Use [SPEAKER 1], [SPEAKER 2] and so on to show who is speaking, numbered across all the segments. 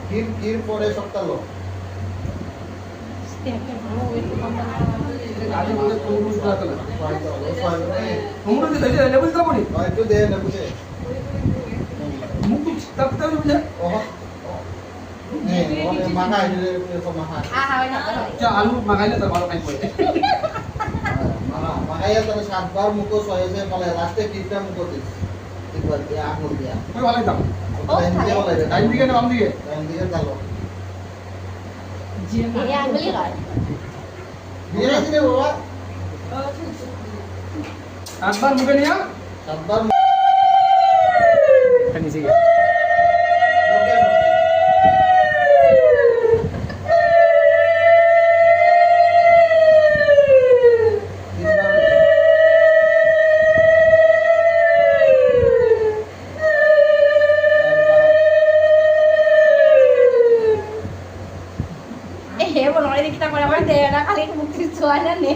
[SPEAKER 1] কির পরে সপ্তাহ
[SPEAKER 2] আজ বলে তুমি উঠা করে
[SPEAKER 1] তোমরা
[SPEAKER 2] তোমরা যে লেবু দিতে পারি
[SPEAKER 1] একটু দে না বুঝে
[SPEAKER 2] মুখ তাপ তাপ বুঝে
[SPEAKER 1] ওহ নে ওনে মাখা দিলে তো মাখা
[SPEAKER 2] চা আলু মাগাইলে তো ভালো খাই পড়ে
[SPEAKER 1] মাখাইয়া তাহলে 7 বার মুখো সয়েছে বলে লাস্টে কিটা মুখো দিস একবার দিয়ে আঙুল দিয়া
[SPEAKER 2] ওই ভালো দাম
[SPEAKER 1] ডাইন দিকে বলে
[SPEAKER 2] ডাইন দিকে না বাম দিকে
[SPEAKER 1] ডাইন দিকে চালো
[SPEAKER 3] এই আঙ্গুলি কর
[SPEAKER 1] দিয়ে দিলে বাবা
[SPEAKER 2] একবার মুখে নিয়া
[SPEAKER 1] 7 বার
[SPEAKER 4] খানি সে
[SPEAKER 3] হে বলো রে কিটা করে আমার দে না খালি মুক্তি ছোয়া না নে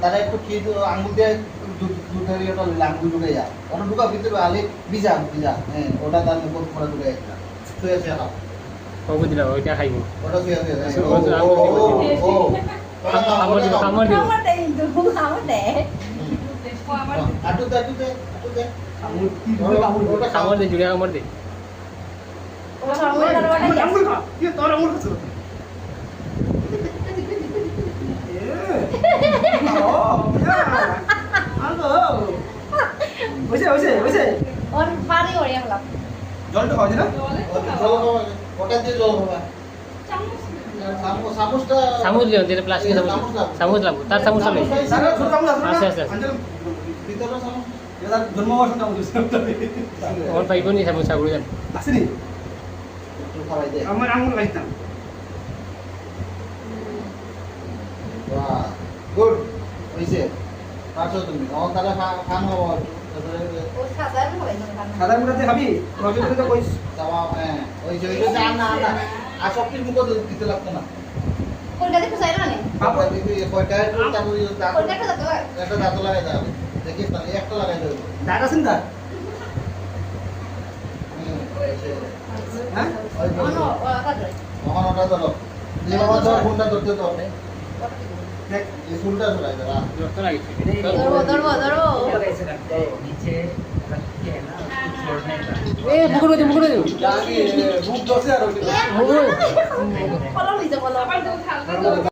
[SPEAKER 1] তারা একটু কি আঙুল দিয়ে দুধের ইয়েটা আঙুল ঢুকে যা ওটা ঢুকা ভিতরে আলে ভিজা ভিজা হ্যাঁ ওটা তার মুখ পুরো ঢুকে একটা শুয়ে শুয়ে খাও
[SPEAKER 4] কবু দিলা ওইটা খাইবো
[SPEAKER 1] ওটা শুয়ে শুয়ে
[SPEAKER 4] খামর দিব
[SPEAKER 3] আমার দে কিন্তু আমার দে
[SPEAKER 1] আটু দে আটু দে আটু দে
[SPEAKER 2] আমুল কি ধরে আমুল
[SPEAKER 1] ওটা খাও
[SPEAKER 4] খামর দে জুড়ে খামর দে
[SPEAKER 3] ও আমার দরবারে
[SPEAKER 2] আমুল খা কি তোর আমুল খাচ্ছ
[SPEAKER 3] ওর পারি ওরে আমরা
[SPEAKER 2] জলটা খাওয়া যায় না
[SPEAKER 1] ওটা দিয়ে জল খাবা চামচটা
[SPEAKER 4] চামচ দিও যেটা প্লাস্টিকের চামচ চামচ লাগবো তার চামচ লাগবে
[SPEAKER 2] সারা ছোট আমুল আছে
[SPEAKER 4] আছে, আছে, আছে।
[SPEAKER 1] ভিতরে চামচ
[SPEAKER 2] এটা জন্মবাসন আমুল
[SPEAKER 4] আমার পাইব নি চামচ চাগুলো জান
[SPEAKER 2] আসেনি
[SPEAKER 1] একটু খাওয়াই দে
[SPEAKER 2] আমার আঙুল খাইতাম
[SPEAKER 1] বাহ গুড হইছে পারছো তুমি ও তারা খান হবো
[SPEAKER 3] ও সাধারণ হবে না
[SPEAKER 2] সাদা মুড়াতে খাবি নজরে তো কইস
[SPEAKER 1] যাওয়া হ্যাঁ হইছে হইছে না না না আর সবকিছু মুখ দিতে লাগতো না
[SPEAKER 3] কলকাতা খুঁজাই না নে
[SPEAKER 1] বাবা দিদি কয়টা তারপর
[SPEAKER 3] কলকাতা তো
[SPEAKER 1] একটা দাঁত লাগাই দাও দেখিস না একটা লাগাই দেবে
[SPEAKER 2] দাগ আছেন দা হ্যাঁ
[SPEAKER 1] ওই
[SPEAKER 3] অনো ওটা ধরে
[SPEAKER 1] মহান ওটা ধরো যে বাবা ধর ফোনটা ধরতে তো
[SPEAKER 2] দেখ
[SPEAKER 1] এই ফুলটা ধরাই দাও
[SPEAKER 4] রক্ত লাগিছে
[SPEAKER 3] ধরবো
[SPEAKER 4] এ মুকুর দে মুকুর দে
[SPEAKER 2] বুক দছে আর
[SPEAKER 4] মুকুর
[SPEAKER 3] কলম হইছে কলম